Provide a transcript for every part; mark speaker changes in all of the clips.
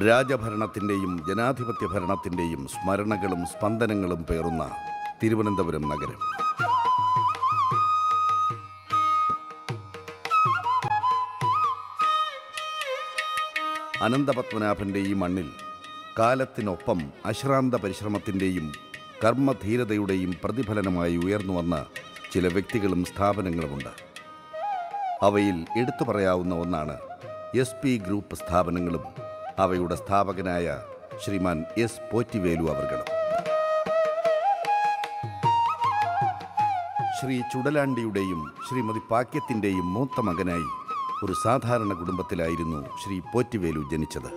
Speaker 1: രാജഭരണത്തിൻ്റെയും ജനാധിപത്യ ഭരണത്തിൻ്റെയും സ്മരണകളും സ്പന്ദനങ്ങളും പേറുന്ന തിരുവനന്തപുരം നഗരം. അനന്തപത്മനാഭൻ്റെ ഈ മണ്ണിൽ കാലത്തിനൊപ്പം അശ്രാന്ത പരിശ്രമത്തിൻ്റെയും കർമ്മധീരതയുടെയും പ്രതിഫലനമായി ഉയർന്നു വന്ന ചില വ്യക്തികളും സ്ഥാപനങ്ങളുമുണ്ട്. അവയിൽ എടുത്തു പറയാവുന്ന ഒന്നാണ് SP ഗ്രൂപ്പ് സ്ഥാപനങ്ങളും അവയുടെ സ്ഥാപകനായ ശ്രീമാൻ S. പോറ്റിവേലു അവർകളും. ശ്രീ ചുടലാണ്ടിയുടെയും ശ്രീമതി പാക്യത്തിൻ്റെയും മൂത്ത മകനായി ഒരു സാധാരണ കുടുംബത്തിലായിരുന്നു ശ്രീ പോറ്റിവേലു ജനിച്ചത്.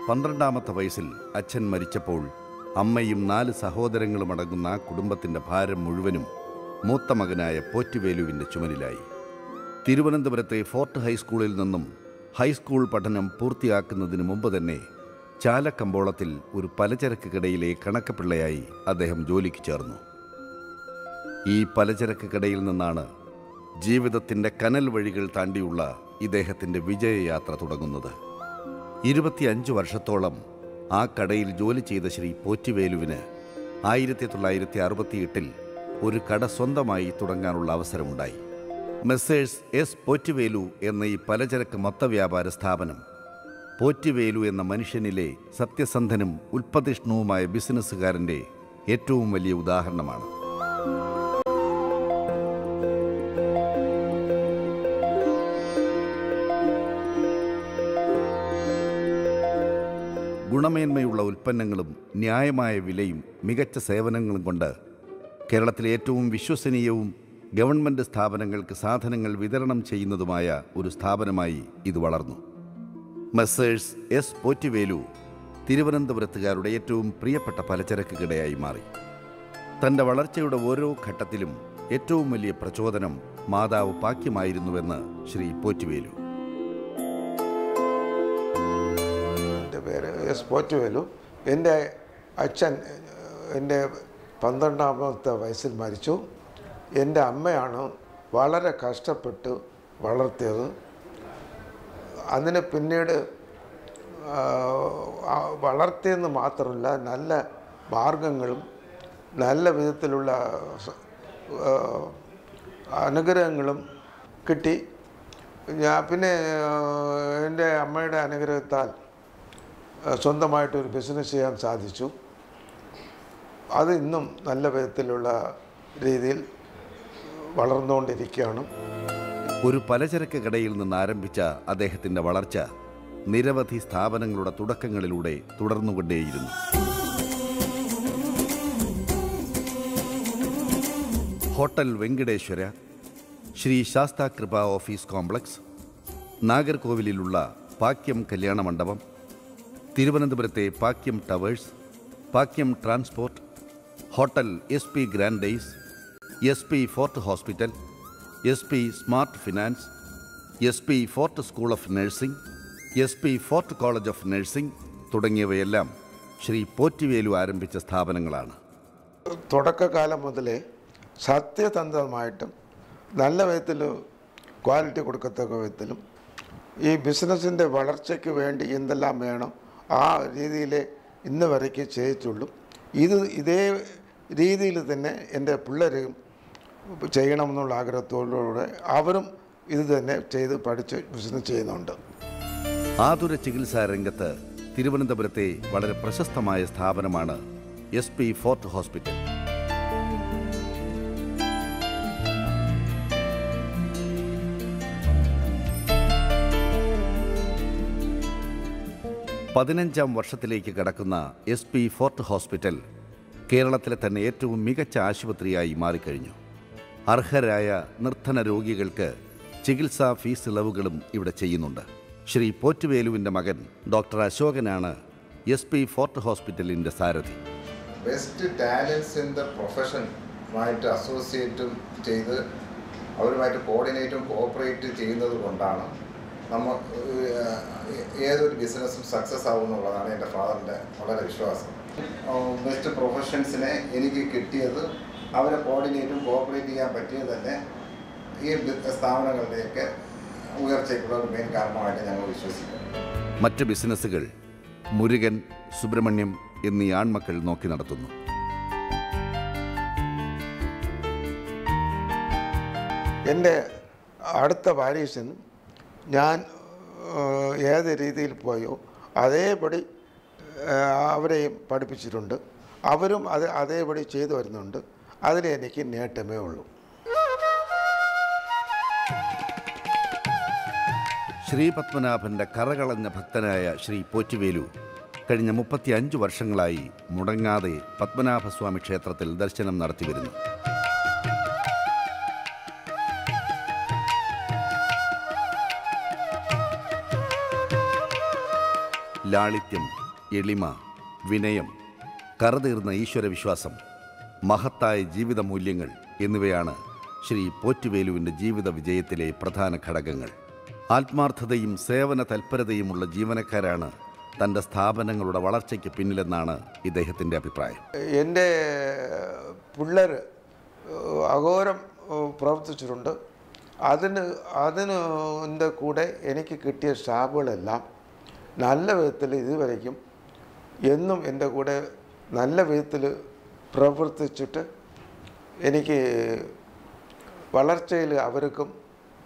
Speaker 1: പന്ത്രണ്ടാമത്തെ വയസ്സിൽ അച്ഛൻ മരിച്ചപ്പോൾ അമ്മയും 4 സഹോദരങ്ങളും അടങ്ങുന്ന ആ കുടുംബത്തിൻ്റെ ഭാരം മുഴുവനും മൂത്ത മകനായ പോറ്റിവേലുവിൻ്റെ ചുമലിലായി. തിരുവനന്തപുരത്തെ ഫോർട്ട് ഹൈസ്കൂളിൽ നിന്നും ഹൈസ്കൂൾ പഠനം പൂർത്തിയാക്കുന്നതിന് മുമ്പ് തന്നെ ചാലക്കമ്പോളത്തിൽ ഒരു പലചരക്ക് കടയിലെ കണക്കപ്പിള്ളയായി അദ്ദേഹം ജോലിക്ക് ചേർന്നു. ഈ പലചരക്ക് കടയിൽ നിന്നാണ് ജീവിതത്തിൻ്റെ കനൽ വഴികൾ താണ്ടിയുള്ള ഇദ്ദേഹത്തിൻ്റെ വിജയയാത്ര തുടങ്ങുന്നത്. 25 വർഷത്തോളം ആ കടയിൽ ജോലി ചെയ്ത ശ്രീ പോറ്റിവേലുവിന് 1968 ഒരു കട സ്വന്തമായി തുടങ്ങാനുള്ള അവസരമുണ്ടായി. Messrs S. പോറ്റിവേലു എന്ന ഈ പലചരക്ക് മൊത്തവ്യാപാര സ്ഥാപനം പോറ്റിവേലു എന്ന മനുഷ്യനിലെ സത്യസന്ധനും ഉൽപ്പതിഷ്ണുവുമായ ബിസിനസ്സുകാരൻ്റെ ഏറ്റവും വലിയ ഉദാഹരണമാണ്. ഗുണമേന്മയുള്ള ഉൽപ്പന്നങ്ങളും ന്യായമായ വിലയും മികച്ച സേവനങ്ങളും കൊണ്ട് കേരളത്തിലെ ഏറ്റവും വിശ്വസനീയവും ഗവൺമെൻറ് സ്ഥാപനങ്ങൾക്ക് സാധനങ്ങൾ വിതരണം ചെയ്യുന്നതുമായ ഒരു സ്ഥാപനമായി ഇത് വളർന്നു. Messrs S. പോറ്റിവേലു തിരുവനന്തപുരത്തുകാരുടെ ഏറ്റവും പ്രിയപ്പെട്ട പലചരക്ക് കടയായി മാറി. തൻ്റെ വളർച്ചയുടെ ഓരോ ഘട്ടത്തിലും ഏറ്റവും വലിയ പ്രചോദനം മാതാവ് പാക്യമായിരുന്നുവെന്ന് ശ്രീ പോറ്റിവേലു.
Speaker 2: പേര് S. പോറ്റിവേലു. എൻ്റെ അച്ഛൻ എൻ്റെ 12ാമത്തെ വയസ്സിൽ മരിച്ചു. എൻ്റെ അമ്മയാണ് വളരെ കഷ്ടപ്പെട്ട് വളർത്തിയത്. അതിന് പിന്നീട് വളർത്തിയെന്ന് മാത്രമല്ല, നല്ല മാർഗങ്ങളും നല്ല വിധത്തിലുള്ള അനുഗ്രഹങ്ങളും കിട്ടി. പിന്നെ എൻ്റെ അമ്മയുടെ അനുഗ്രഹത്താൽ സ്വന്തമായിട്ടൊരു ബിസിനസ് ചെയ്യാൻ സാധിച്ചു. അത് ഇന്നും നല്ല വിധത്തിലുള്ള രീതിയിൽ വളർന്നുകൊണ്ടിരിക്കുകയാണ്.
Speaker 1: ഒരു പലചരക്ക് കടയിൽ നിന്ന് ആരംഭിച്ച അദ്ദേഹത്തിൻ്റെ വളർച്ച നിരവധി സ്ഥാപനങ്ങളുടെ തുടക്കങ്ങളിലൂടെ തുടർന്നുകൊണ്ടേയിരുന്നു. Hotel Venkateswara, Shri Sasthakripa office complex, നാഗർകോവിലിലുള്ള പാക്യം കല്യാണ മണ്ഡപം, തിരുവനന്തപുരത്തെ Pakyam towers, Pakyam transport, hotel SP grand days, SP fort hospital, SP smart finance, SP fort school of nursing, SP fort college of nursing തുടങ്ങിയവയെല്ലാം ശ്രീ പോറ്റിവേലു ആരംഭിച്ച സ്ഥാപനങ്ങളാണ്.
Speaker 2: തുടക്കകാലം മുതലേ സത്യസന്ധമായിട്ടും നല്ല വിധത്തിൽ ക്വാളിറ്റി കൊടുക്കത്തക്ക വിധത്തിലും ഈ ബിസിനസ്സിൻ്റെ വളർച്ചയ്ക്ക് വേണ്ടി എന്തെല്ലാം വേണം ആ രീതിയിൽ ഇന്ന് വരയ്ക്ക് ചെയ്യിച്ചുള്ളൂ. ഇതേ രീതിയിൽ തന്നെ എൻ്റെ പിള്ളേരും ചെയ്യണമെന്നുള്ള ആഗ്രഹത്തോടുകൂടെ അവരും ഇത് തന്നെ ചെയ്ത് പഠിച്ച് ബിസിനസ് ചെയ്യുന്നുണ്ട്.
Speaker 1: ആതുര ചികിത്സാ രംഗത്ത് തിരുവനന്തപുരത്തെ വളരെ പ്രശസ്തമായ സ്ഥാപനമാണ് SP ഫോർട്ട് ഹോസ്പിറ്റൽ. പതിനഞ്ചാം വർഷത്തിലേക്ക് കടക്കുന്ന SP ഫോർട്ട് ഹോസ്പിറ്റൽ കേരളത്തിലെ തന്നെ ഏറ്റവും മികച്ച ആശുപത്രിയായി മാറിക്കഴിഞ്ഞു. അർഹരായ നിർധന രോഗികൾക്ക് ചികിത്സാ ഫീസ് ഇളവുകളും ഇവിടെ ചെയ്യുന്നുണ്ട്. ശ്രീ പോറ്റിവേലുവിൻ്റെ മകൻ ഡോക്ടർ അശോകനാണ് SP ഫോർട്ട് ഹോസ്പിറ്റലിൻ്റെ സാരഥി.
Speaker 3: ബെസ്റ്റ് ടാലൻസ് ഇൻ ദ പ്രൊഫഷനുമായിട്ട് അസോസിയേറ്റും ചെയ്ത് അവരുമായിട്ട് കോർഡിനേറ്റും കോഓപ്പറേറ്റ് ചെയ്യുന്നത് കൊണ്ടാണ് നമ്മൾ ഏതൊരു ബിസിനസ്സും സക്സസ് ആവുമെന്നുള്ളതാണ് എൻ്റെ ഫാദറിൻ്റെ വളരെ വിശ്വാസം. ബെസ്റ്റ് പ്രൊഫഷൻസിനെ എനിക്ക് കിട്ടിയത് അവരെ കോർഡിനേറ്റ് ചെയ്യാൻ പറ്റിയത് തന്നെ ഈ സ്ഥാപനങ്ങളിലേക്ക് ഉയർച്ചയ്ക്കുള്ള ഒരു മെയിൻ കാരണമായിട്ട് ഞങ്ങൾ വിശ്വസിക്കുന്നു.
Speaker 1: മറ്റ് ബിസിനസ്സുകൾ മുരുകൻ, സുബ്രഹ്മണ്യം എന്നീ ആൺമക്കൾ നോക്കി നടത്തുന്നു.
Speaker 2: എൻ്റെ അടുത്ത വാരീസൻ ഞാൻ ഏത് രീതിയിൽ പോയോ അതേപടി അവരെയും പഠിപ്പിച്ചിട്ടുണ്ട്. അവരും അതേപടി ചെയ്തു വരുന്നുണ്ട്. അതിലെനിക്ക് നേട്ടമേ ഉള്ളൂ.
Speaker 1: ശ്രീ പത്മനാഭൻ്റെ കറകളഞ്ഞ ഭക്തനായ ശ്രീ പോറ്റുവേലു കഴിഞ്ഞ 35 വർഷങ്ങളായി മുടങ്ങാതെ പത്മനാഭസ്വാമി ക്ഷേത്രത്തിൽ ദർശനം നടത്തിവരുന്നു. ലാളിത്യം, എളിമ, വിനയം, കറതീർന്ന ഈശ്വരവിശ്വാസം, മഹത്തായ ജീവിത മൂല്യങ്ങൾ എന്നിവയാണ് ശ്രീ പോറ്റുവേലുവിൻ്റെ ജീവിത വിജയത്തിലെ പ്രധാന ഘടകങ്ങൾ. ആത്മാർത്ഥതയും സേവന തൽപരതയുമുള്ള ജീവനക്കാരാണ് തൻ്റെ സ്ഥാപനങ്ങളുടെ വളർച്ചയ്ക്ക് പിന്നിലെന്നാണ് ഇദ്ദേഹത്തിൻ്റെ അഭിപ്രായം.
Speaker 2: എൻ്റെ പിള്ളേർ അഘോരം പ്രവർത്തിച്ചിട്ടുണ്ട്. അതിൻ്റെ കൂടെ എനിക്ക് കിട്ടിയ സ്റ്റാഫുകളെല്ലാം നല്ല വിധത്തിൽ ഇതുവരയ്ക്കും എന്നും എൻ്റെ കൂടെ നല്ല വിധത്തിൽ പ്രവർത്തിച്ചിട്ട് എനിക്ക് വളർച്ചയിൽ അവർക്കും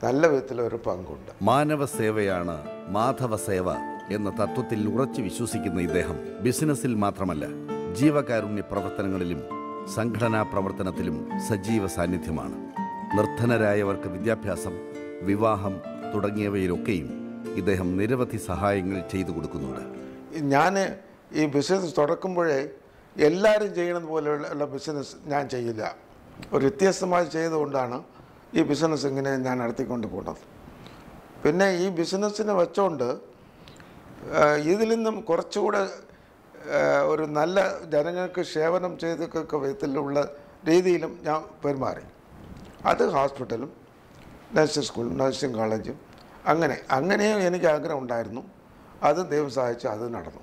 Speaker 2: നല്ല വിധത്തിൽ ഒരു പങ്കുണ്ട്.
Speaker 1: മാനവ സേവയാണ് മാധവ സേവ എന്ന തത്വത്തിൽ ഉറച്ചു വിശ്വസിക്കുന്ന ഇദ്ദേഹം ബിസിനസ്സിൽ മാത്രമല്ല ജീവകാരുണ്യ പ്രവർത്തനങ്ങളിലും സംഘടനാ പ്രവർത്തനത്തിലും സജീവ സാന്നിധ്യമാണ്. നിർധനരായവർക്ക് വിദ്യാഭ്യാസം, വിവാഹം തുടങ്ങിയവയിലൊക്കെയും ഇദ്ദേഹം നിരവധി സഹായങ്ങൾ ചെയ്തു കൊടുക്കുന്നുണ്ട്.
Speaker 2: ഞാൻ ഈ ബിസിനസ് തുടക്കുമ്പോഴേ എല്ലാവരും ചെയ്യുന്നത് പോലെയുള്ള ബിസിനസ് ഞാൻ ചെയ്യില്ല. ഒരു വ്യത്യസ്തമായി ചെയ്തുകൊണ്ടാണ് ഈ ബിസിനസ് ഇങ്ങനെ ഞാൻ നടത്തിക്കൊണ്ട് പോകുന്നത്. പിന്നെ ഈ ബിസിനസ്സിനെ വെച്ചുകൊണ്ട് ഇതിൽ നിന്നും കുറച്ചുകൂടെ ഒരു നല്ല ജനങ്ങൾക്ക് സേവനം ചെയ്തൊക്കെ വിധത്തിലുള്ള രീതിയിലും ഞാൻ പെരുമാറി. അത് ഹോസ്പിറ്റലും നഴ്സിംഗ് സ്കൂളും നഴ്സിംഗ് കോളേജും അങ്ങനെയും എനിക്ക് ആഗ്രഹം ഉണ്ടായിരുന്നു. അത് ദൈവം സഹായിച്ച് അത് നടന്നു.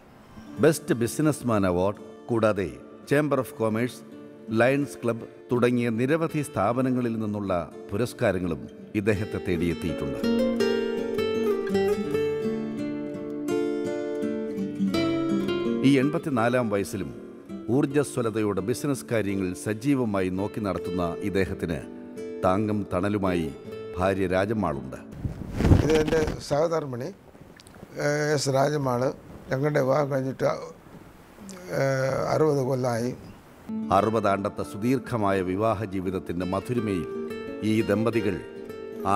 Speaker 1: ബെസ്റ്റ് ബിസിനസ്മാൻ അവാർഡ് കൂടാതെ chamber of commerce, lions club തുടങ്ങിയ നിരവധി സ്ഥാപനങ്ങളിൽ നിന്നുള്ള പുരസ്കാരങ്ങളും ഇദ്ദേഹത്തെ തേടിയെത്തിയിട്ടുണ്ട്. ഈ 84-ാം വയസ്സിലും ഊർജ്ജസ്വലതയോടെ ബിസിനസ് കാര്യങ്ങൾ സജീവമായി നോക്കി നടത്തുന്ന ഇദ്ദേഹത്തിന് താങ്ങും തണലുമായി ഭാര്യ രാജമ്മാളുണ്ട്.
Speaker 2: ഇത് എൻ്റെ സഹധർമ്മിണി എസ് രാജമ്മാള്. ഞങ്ങളുടെ വിവാഹം കഴിഞ്ഞിട്ട് 60 കൊല്ലമായി.
Speaker 1: 60 ആണ്ടത്തെ സുദീർഘമായ വിവാഹ ജീവിതത്തിൻ്റെ മധുരിമയിൽ ഈ ദമ്പതികൾ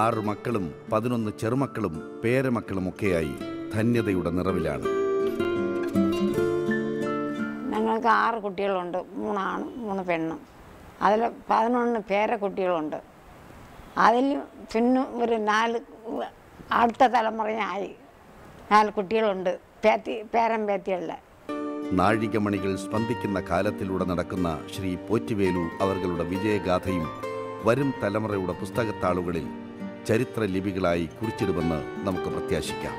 Speaker 1: 6 മക്കളും 11 ചെറുമക്കളും പേരമക്കളുമൊക്കെയായി ധന്യതയുടെ നിറവിലാണ്.
Speaker 4: ഞങ്ങൾക്ക് 6 കുട്ടികളുണ്ട്, 3 ആണും 3 പെണ്ണും. അതിൽ 11 പേരക്കുട്ടികളുണ്ട്. അതിൽ പിന്നെ ഒരു 4 അടുത്ത തലമുറയായി 4 കുട്ടികളുണ്ട്, പേരൻ പേത്തിയുള്ള.
Speaker 1: നാഴികമണികൾ സ്പന്ദിക്കുന്ന കാലത്തിലൂടെ നടക്കുന്ന ശ്രീ പോറ്റുവേലു അവരുടെ വിജയഗാഥയും വരും തലമുറയുടെ പുസ്തകത്താളുകളിൽ ചരിത്ര ലിപികളായി കുറിച്ചിടുമെന്ന് നമുക്ക് പ്രത്യാശിക്കാം.